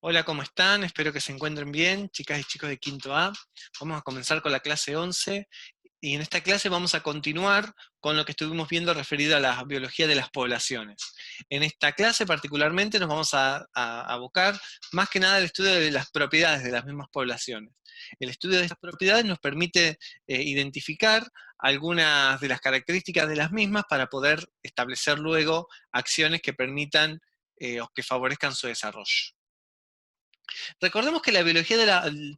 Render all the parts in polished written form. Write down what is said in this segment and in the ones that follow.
Hola, ¿cómo están? Espero que se encuentren bien, chicas y chicos de quinto A. Vamos a comenzar con la clase 11 y en esta clase vamos a continuar con lo que estuvimos viendo referido a la biología de las poblaciones. En esta clase particularmente nos vamos a abocar más que nada al estudio de las propiedades de las mismas poblaciones. El estudio de estas propiedades nos permite identificar algunas de las características de las mismas para poder establecer luego acciones que permitan o que favorezcan su desarrollo. Recordemos que la biología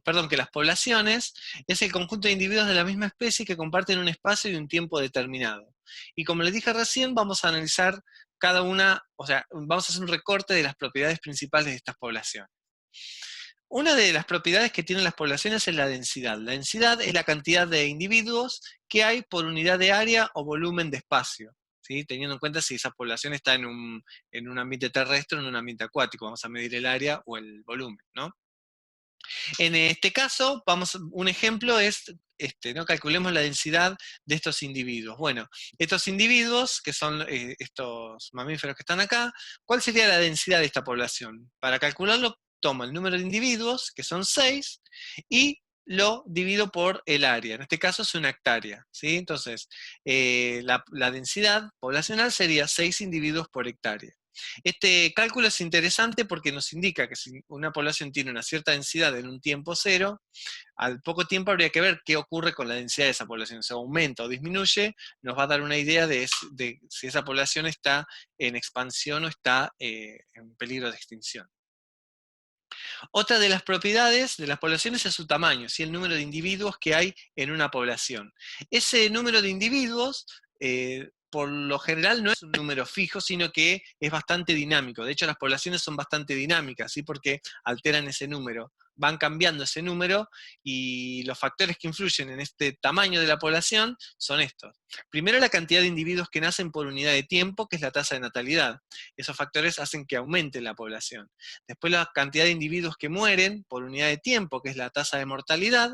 perdón, que las poblaciones es el conjunto de individuos de la misma especie que comparten un espacio y un tiempo determinado. Y como les dije recién, vamos a analizar cada una, o sea, vamos a hacer un recorte de las propiedades principales de estas poblaciones. Una de las propiedades que tienen las poblaciones es la densidad. La densidad es la cantidad de individuos que hay por unidad de área o volumen de espacio, ¿sí? Teniendo en cuenta si esa población está en un ambiente terrestre o en un ambiente acuático. Vamos a medir el área o el volumen, ¿no? En este caso, un ejemplo es, ¿no? Calculemos la densidad de estos individuos. Bueno, estos individuos, que son estos mamíferos que están acá, ¿cuál sería la densidad de esta población? Para calcularlo, tomo el número de individuos, que son 6, y lo divido por el área. En este caso es una hectárea, ¿sí? Entonces, la densidad poblacional sería 6 individuos por hectárea. Este cálculo es interesante porque nos indica que si una población tiene una cierta densidad en un tiempo cero, al poco tiempo habría que ver qué ocurre con la densidad de esa población. Si aumenta o disminuye, nos va a dar una idea de si esa población está en expansión o está en peligro de extinción. Otra de las propiedades de las poblaciones es su tamaño, ¿sí? El número de individuos que hay en una población. Ese número de individuos, por lo general, no es un número fijo, sino que es bastante dinámico. De hecho, las poblaciones son bastante dinámicas, ¿sí? Porque alteran ese número, van cambiando ese número, y los factores que influyen en este tamaño de la población son estos. Primero, la cantidad de individuos que nacen por unidad de tiempo, que es la tasa de natalidad. Esos factores hacen que aumente la población. Después, la cantidad de individuos que mueren por unidad de tiempo, que es la tasa de mortalidad.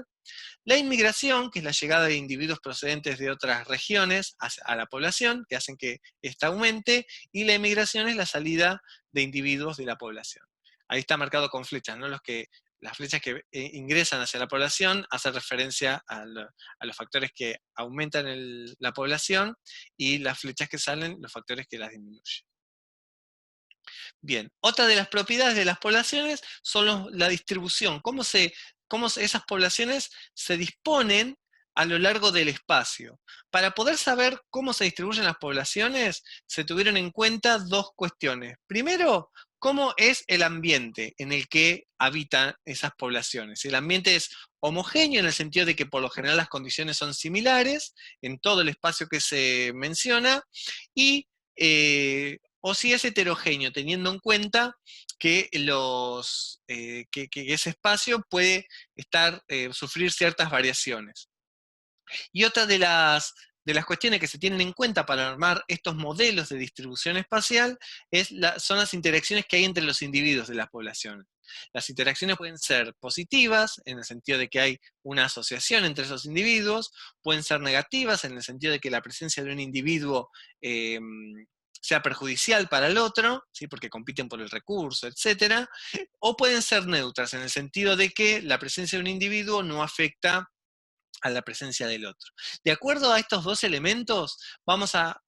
La inmigración, que es la llegada de individuos procedentes de otras regiones a la población, que hacen que ésta aumente. Y la emigración es la salida de individuos de la población. Ahí está marcado con flechas, ¿no? Las flechas que ingresan hacia la población hacen referencia a los factores que aumentan la población, y las flechas que salen, los factores que las disminuyen. Bien, otra de las propiedades de las poblaciones son la distribución, esas poblaciones se disponen a lo largo del espacio. Para poder saber cómo se distribuyen las poblaciones, se tuvieron en cuenta dos cuestiones. Primero, cómo es el ambiente en el que habitan esas poblaciones. El ambiente es homogéneo en el sentido de que por lo general las condiciones son similares en todo el espacio que se menciona, y o si es heterogéneo, teniendo en cuenta que, que ese espacio puede sufrir ciertas variaciones. Y otra de las cuestiones que se tienen en cuenta para armar estos modelos de distribución espacial son las interacciones que hay entre los individuos de las poblaciones. Las interacciones pueden ser positivas, en el sentido de que hay una asociación entre esos individuos; pueden ser negativas, en el sentido de que la presencia de un individuo eh, sea perjudicial para el otro, ¿sí? Porque compiten por el recurso, etc. O pueden ser neutras, en el sentido de que la presencia de un individuo no afecta a la presencia del otro. De acuerdo a estos dos elementos, vamos a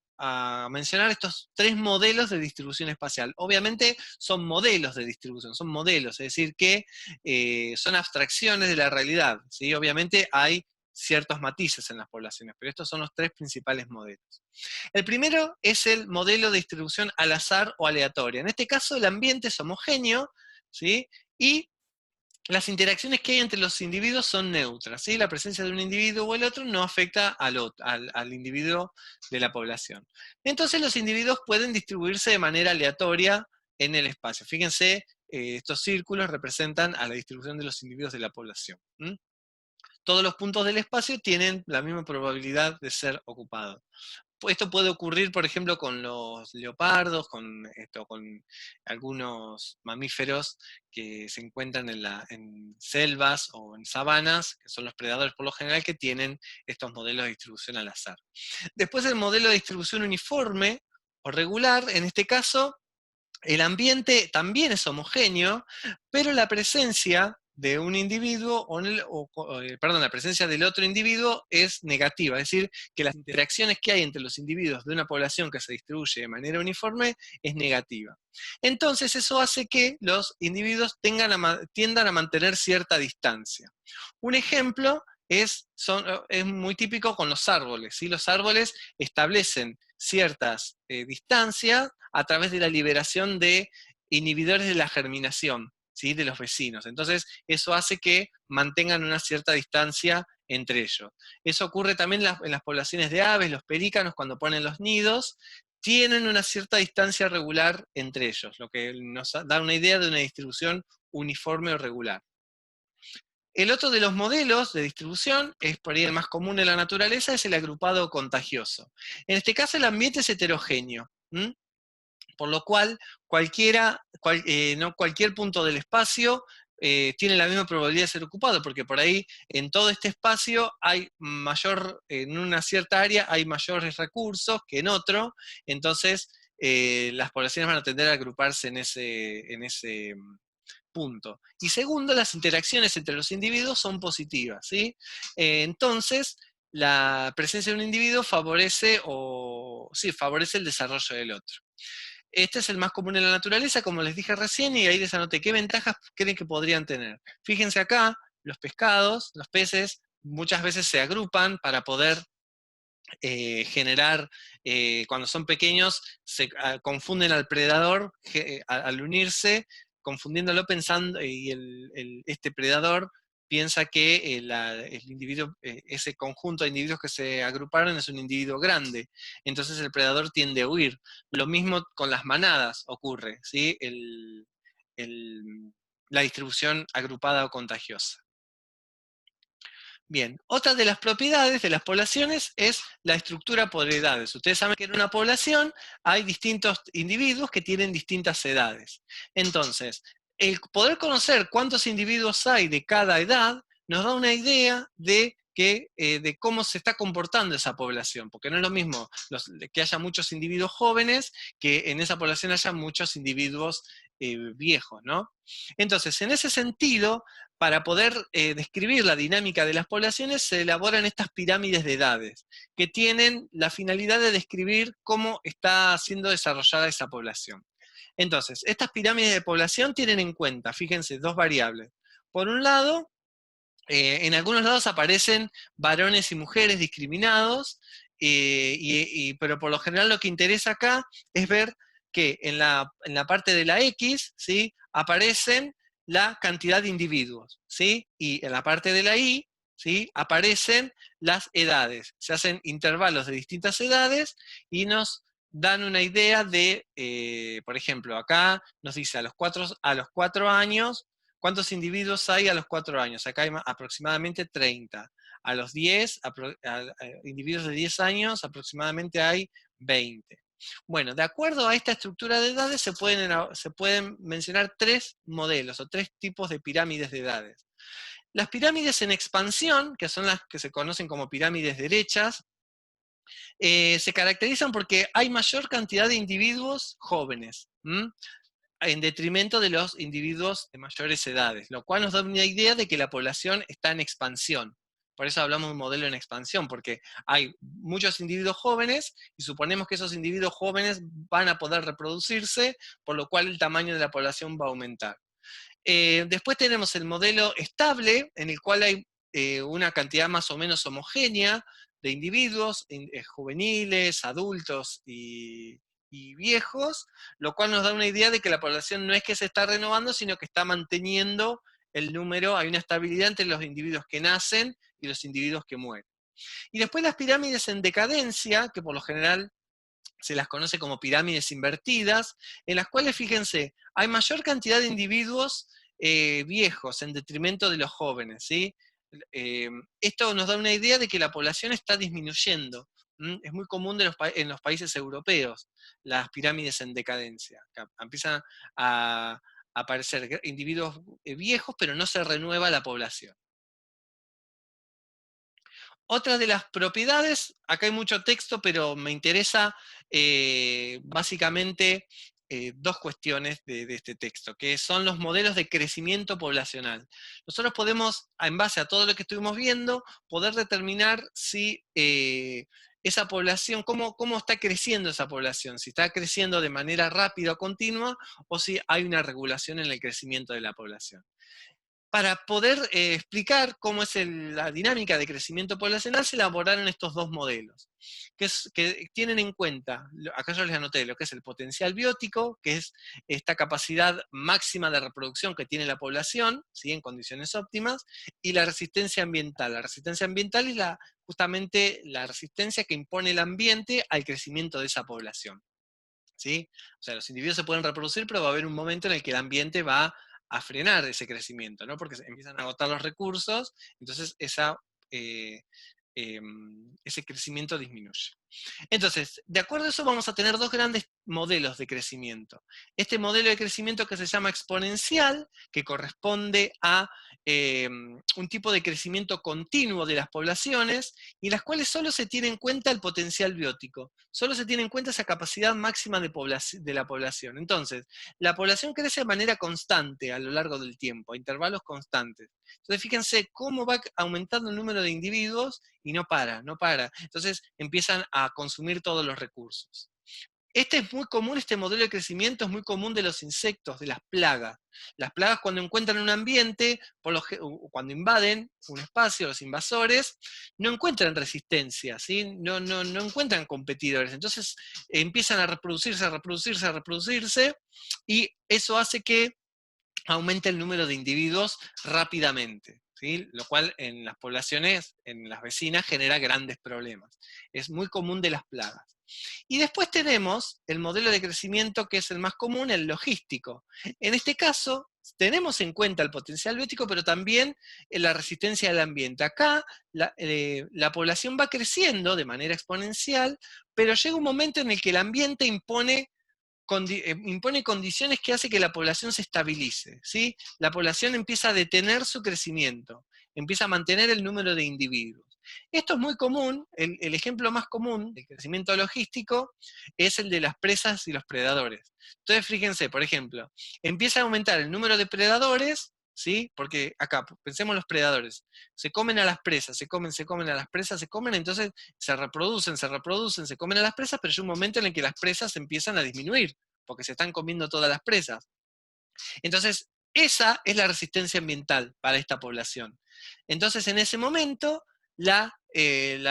mencionar estos tres modelos de distribución espacial. Obviamente son modelos de distribución, son modelos, es decir, que son abstracciones de la realidad, ¿sí? Obviamente hay ciertos matices en las poblaciones, pero estos son los tres principales modelos. El primero es el modelo de distribución al azar o aleatoria. En este caso, el ambiente es homogéneo, ¿sí? Y las interacciones que hay entre los individuos son neutras, ¿sí? La presencia de un individuo o el otro no afecta al individuo de la población. Entonces los individuos pueden distribuirse de manera aleatoria en el espacio. Fíjense, estos círculos representan a la distribución de los individuos de la población. Todos los puntos del espacio tienen la misma probabilidad de ser ocupados. Esto puede ocurrir, por ejemplo, con los leopardos, con algunos mamíferos que se encuentran en selvas o en sabanas, que son los predadores por lo general, que tienen estos modelos de distribución al azar. Después, el modelo de distribución uniforme o regular, en este caso, El ambiente también es homogéneo, pero la presencia de un individuo, perdón, la presencia del otro individuo es negativa, es decir, que las interacciones que hay entre los individuos de una población que se distribuye de manera uniforme es negativa. Entonces eso hace que los individuos tiendan a mantener cierta distancia. Un ejemplo es muy típico con los árboles, ¿sí? Los árboles establecen ciertas distancias a través de la liberación de inhibidores de la germinación, ¿sí? De los vecinos. Entonces, eso hace que mantengan una cierta distancia entre ellos. Eso ocurre también en las poblaciones de aves, los pelícanos cuando ponen los nidos, tienen una cierta distancia regular entre ellos, lo que nos da una idea de una distribución uniforme o regular. El otro de los modelos de distribución, es por ahí el más común en la naturaleza, es el agrupado contagioso. En este caso el ambiente es heterogéneo, por lo cual no cualquier punto del espacio tiene la misma probabilidad de ser ocupado, porque por ahí en todo este espacio en una cierta área hay mayores recursos que en otro, entonces las poblaciones van a tender a agruparse en ese punto. Y segundo, las interacciones entre los individuos son positivas, ¿sí? Entonces, la presencia de un individuo favorece el desarrollo del otro. Este es el más común en la naturaleza, como les dije recién, y ahí les anoté qué ventajas creen que podrían tener. Fíjense acá, los pescados, los peces, muchas veces se agrupan para poder generar, cuando son pequeños, confunden al predador al unirse, confundiéndolo pensando, y este predador piensa que el individuo, ese conjunto de individuos que se agruparon es un individuo grande, entonces el predador tiende a huir. Lo mismo con las manadas ocurre, ¿sí? La distribución agrupada o contagiosa. Bien, otra de las propiedades de las poblaciones es la estructura por edades. Ustedes saben que en una población hay distintos individuos que tienen distintas edades. Entonces, el poder conocer cuántos individuos hay de cada edad nos da una idea de cómo se está comportando esa población, porque no es lo mismo que haya muchos individuos jóvenes que en esa población haya muchos individuos viejos, ¿no? Entonces, en ese sentido, para poder describir la dinámica de las poblaciones, se elaboran estas pirámides de edades, que tienen la finalidad de describir cómo está siendo desarrollada esa población. Entonces, estas pirámides de población tienen en cuenta, fíjense, dos variables. Por un lado, en algunos lados aparecen varones y mujeres discriminados, pero por lo general lo que interesa acá es ver que en la parte de la X, ¿sí? Aparecen la cantidad de individuos, ¿sí? Y en la parte de la Y, ¿sí? Aparecen las edades. Se hacen intervalos de distintas edades y nos dan una idea de, por ejemplo, acá nos dice a los 4 años, ¿cuántos individuos hay a los 4 años? Acá hay aproximadamente 30. A los 10, individuos de 10 años, aproximadamente hay 20. Bueno, de acuerdo a esta estructura de edades se pueden mencionar tres modelos o tres tipos de pirámides de edades. Las pirámides en expansión, que son las que se conocen como pirámides derechas, se caracterizan porque hay mayor cantidad de individuos jóvenes, en detrimento de los individuos de mayores edades, lo cual nos da una idea de que la población está en expansión. Por eso hablamos de un modelo en expansión, porque hay muchos individuos jóvenes y suponemos que esos individuos jóvenes van a poder reproducirse, por lo cual el tamaño de la población va a aumentar. Después tenemos el modelo estable, en el cual hay una cantidad más o menos homogénea de individuos, juveniles, adultos y viejos, lo cual nos da una idea de que la población no es que se está renovando, sino que está manteniendo el número, hay una estabilidad entre los individuos que nacen y los individuos que mueren. Y después las pirámides en decadencia, que por lo general se las conoce como pirámides invertidas, en las cuales, fíjense, hay mayor cantidad de individuos viejos en detrimento de los jóvenes, ¿sí? Esto nos da una idea de que la población está disminuyendo. Es muy común en los países europeos, las pirámides en decadencia. Que empiezan a aparecer individuos viejos, pero no se renueva la población. Otra de las propiedades, acá hay mucho texto, pero me interesa básicamente dos cuestiones de este texto, que son los modelos de crecimiento poblacional. Nosotros podemos, en base a todo lo que estuvimos viendo, poder determinar si esa población, cómo está creciendo esa población, si está creciendo de manera rápida o continua, o si hay una regulación en el crecimiento de la población. Para poder explicar cómo es la dinámica de crecimiento poblacional, se elaboraron estos dos modelos, que tienen en cuenta, acá yo les anoté, lo que es el potencial biótico, que es esta capacidad máxima de reproducción que tiene la población, ¿sí?, en condiciones óptimas, y la resistencia ambiental. La resistencia ambiental es justamente la resistencia que impone el ambiente al crecimiento de esa población, ¿sí? O sea, los individuos se pueden reproducir, pero va a haber un momento en el que el ambiente va a frenar ese crecimiento, ¿no? Porque se empiezan a agotar los recursos, entonces eh, ese crecimiento disminuye. Entonces, de acuerdo a eso vamos a tener dos grandes modelos de crecimiento. Este modelo de crecimiento que se llama exponencial, que corresponde a un tipo de crecimiento continuo de las poblaciones, y las cuales solo se tiene en cuenta el potencial biótico, solo se tiene en cuenta esa capacidad máxima de la población. Entonces, la población crece de manera constante a lo largo del tiempo, a intervalos constantes. Entonces, fíjense cómo va aumentando el número de individuos y no para, no para. Entonces empiezan a consumir todos los recursos. Este es muy común, este modelo de crecimiento es muy común de los insectos, de las plagas. Las plagas cuando encuentran un ambiente, cuando invaden un espacio, los invasores, no encuentran resistencia, ¿sí? No encuentran competidores. Entonces empiezan a reproducirse, a reproducirse, a reproducirse, y eso hace que aumenta el número de individuos rápidamente, ¿sí? Lo cual en las poblaciones, en las vecinas, genera grandes problemas. Es muy común de las plagas. Y después tenemos el modelo de crecimiento que es el más común, el logístico. En este caso, tenemos en cuenta el potencial biótico, pero también la resistencia del ambiente. Acá la población va creciendo de manera exponencial, pero llega un momento en el que el ambiente impone condiciones que hace que la población se estabilice, ¿sí? La población empieza a detener su crecimiento, empieza a mantener el número de individuos. Esto es muy común, el ejemplo más común de crecimiento logístico es el de las presas y los predadores. Entonces, fíjense, por ejemplo, empieza a aumentar el número de predadores, ¿sí? Porque acá, pensemos en los predadores, se comen a las presas, se comen a las presas, se comen, entonces se reproducen, se comen a las presas, pero hay un momento en el que las presas empiezan a disminuir, porque se están comiendo todas las presas. Entonces, esa es la resistencia ambiental para esta población. Entonces, en ese momento, la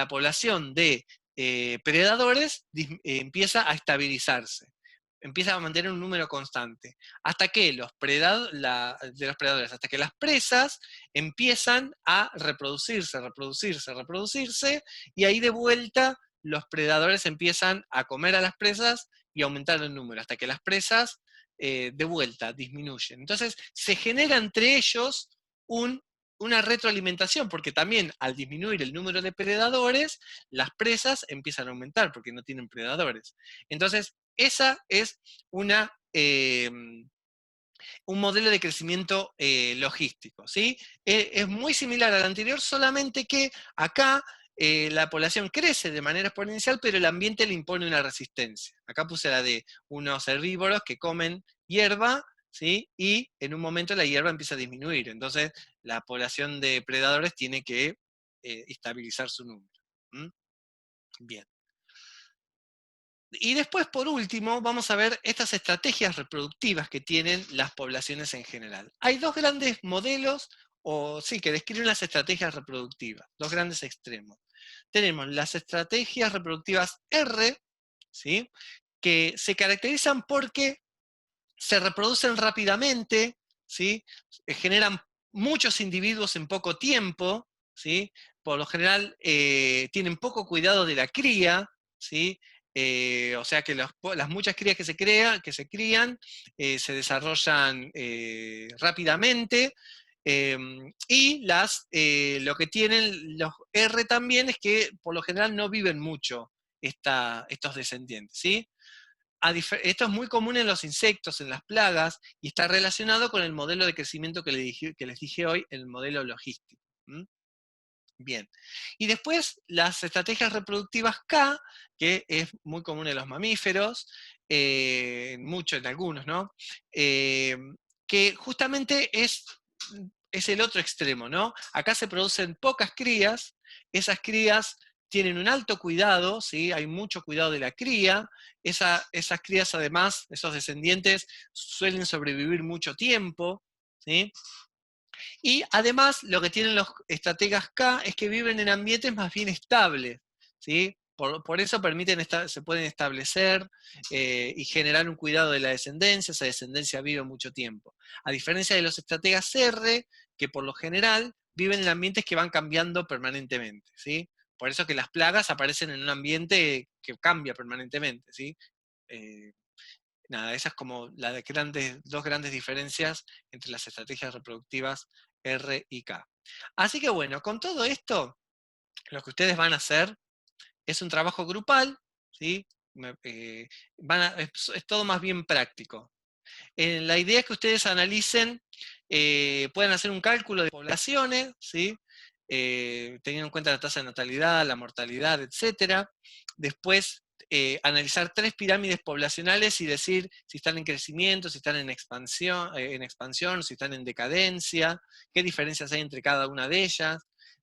población de predadores empieza a estabilizarse, empieza a mantener un número constante, hasta que hasta que las presas empiezan a reproducirse, reproducirse, reproducirse, y ahí de vuelta los predadores empiezan a comer a las presas y aumentar el número, hasta que las presas de vuelta disminuyen. Entonces se genera entre ellos una retroalimentación, porque también al disminuir el número de predadores, las presas empiezan a aumentar porque no tienen predadores. Entonces, esa es un modelo de crecimiento logístico, ¿sí? Es muy similar al anterior, solamente que acá la población crece de manera exponencial, pero el ambiente le impone una resistencia. Acá puse la de unos herbívoros que comen hierba, ¿sí? Y en un momento la hierba empieza a disminuir, entonces la población de predadores tiene que estabilizar su número. ¿Mm? Bien. Y después, por último, vamos a ver estas estrategias reproductivas que tienen las poblaciones en general. Hay dos grandes modelos, o sí, que describen las estrategias reproductivas, dos grandes extremos. Tenemos las estrategias reproductivas R, ¿sí?, que se caracterizan porque se reproducen rápidamente, ¿sí?, generan muchos individuos en poco tiempo, ¿sí?, por lo general tienen poco cuidado de la cría, ¿sí?, o sea que las muchas crías que se crían se desarrollan rápidamente, y lo que tienen los R también es que por lo general no viven mucho estos descendientes, ¿sí? Esto es muy común en los insectos, en las plagas, y está relacionado con el modelo de crecimiento que les dije hoy, el modelo logístico. ¿Mm? Bien. Y después las estrategias reproductivas K, que es muy común en los mamíferos, mucho en algunos, ¿no? Eh, que justamente es el otro extremo, ¿no? Acá se producen pocas crías, esas crías tienen un alto cuidado, ¿sí? Hay mucho cuidado de la cría, esas crías además, esos descendientes, suelen sobrevivir mucho tiempo, ¿sí? Y además, lo que tienen los estrategas K es que viven en ambientes más bien estables, ¿sí? Por eso se pueden establecer y generar un cuidado de la descendencia, esa descendencia vive mucho tiempo. A diferencia de los estrategas R, que por lo general viven en ambientes que van cambiando permanentemente, ¿sí? Por eso que las plagas aparecen en un ambiente que cambia permanentemente, ¿sí? Eh, Nada, esas como las dos grandes diferencias entre las estrategias reproductivas R y K. Así que bueno, con todo esto, lo que ustedes van a hacer es un trabajo grupal, ¿sí? Es todo más bien práctico. La idea es que ustedes analicen, puedan hacer un cálculo de poblaciones, ¿sí? Teniendo en cuenta la tasa de natalidad, la mortalidad, etcétera. Después, analizar 3 pirámides poblacionales y decir si están en crecimiento, si están en expansión, si están en decadencia, qué diferencias hay entre cada una de ellas.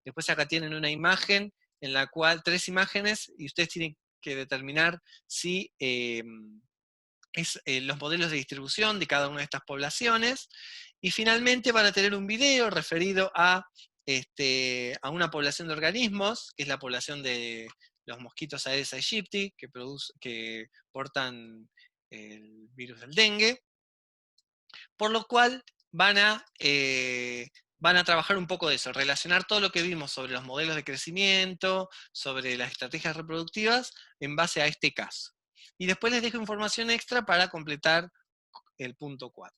Después acá tienen una imagen en la cual, 3 imágenes, y ustedes tienen que determinar si los modelos de distribución de cada una de estas poblaciones, y finalmente van a tener un video referido a una población de organismos, que es la población de los mosquitos Aedes aegypti, que portan el virus del dengue, por lo cual van a trabajar un poco de eso, relacionar todo lo que vimos sobre los modelos de crecimiento, sobre las estrategias reproductivas, en base a este caso. Y después les dejo información extra para completar el punto 4.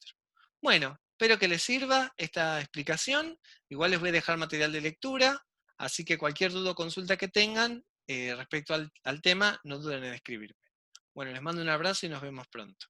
Bueno, espero que les sirva esta explicación. Igual les voy a dejar material de lectura, así que cualquier duda o consulta que tengan respecto al tema, no duden en escribirme. Bueno, les mando un abrazo y nos vemos pronto.